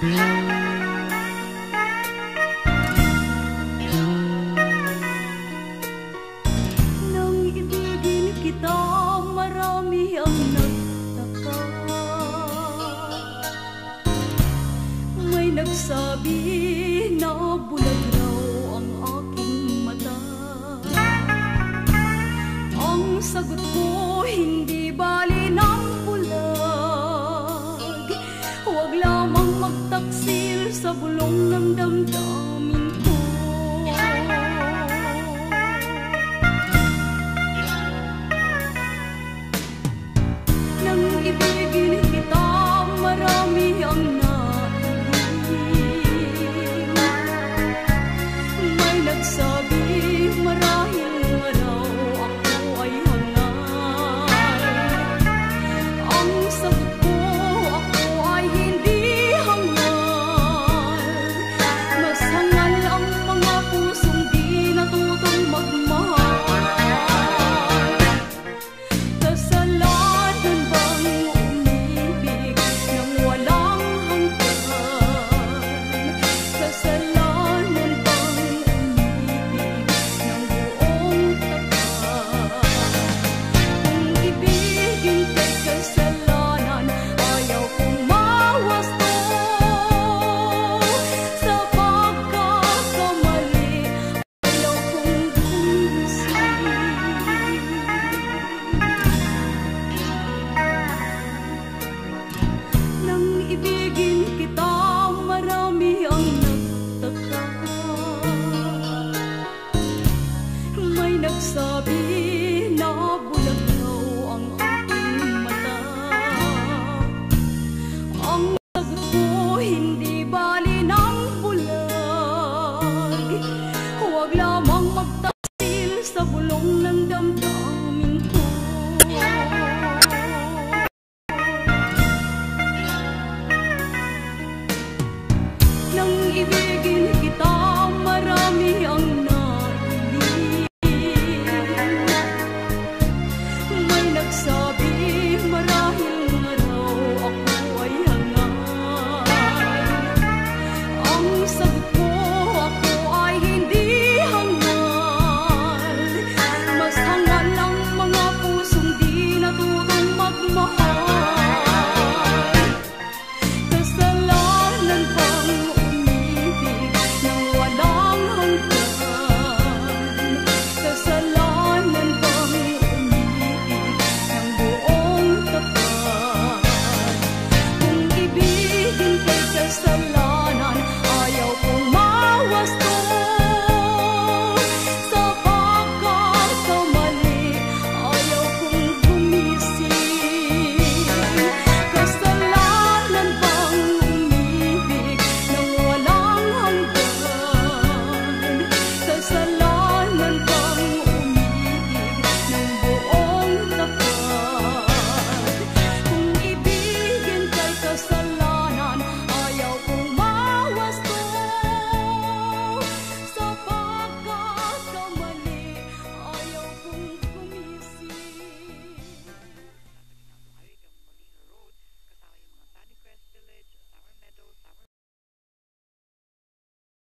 Nang ibigin kita, marami ang nagtaka. May nagsabi na bulag raw ang aking mata. Ang sagot ko, hindi bali ng bulag. Huwag lamang magtaksil sa bulong ng damdamin ko. Nang ibigin kita, marami ang nailing. May nagsabi, marahil nga raw ako ay hangal. Ang sagot ko, ako ay hindi hangal. Mas hangal ang mga pusong di natutong magmahal. Kasalanan bang umibig nang walang hanggan? Kasalanan bang umibig ng buong tapat? Kung ibigin kay kasalanan, ayaw kong mawasto. Sa pagkakamali, ayaw kong gumising. Nang ibigin kita, marami ang nagtaka. May nagsabi na bulag raw ang aking mata. Ang sagot ko, hindi bali ng bulag. Huwag lamang magtaksil sa bulong ng damdamin ko. Nang ibigin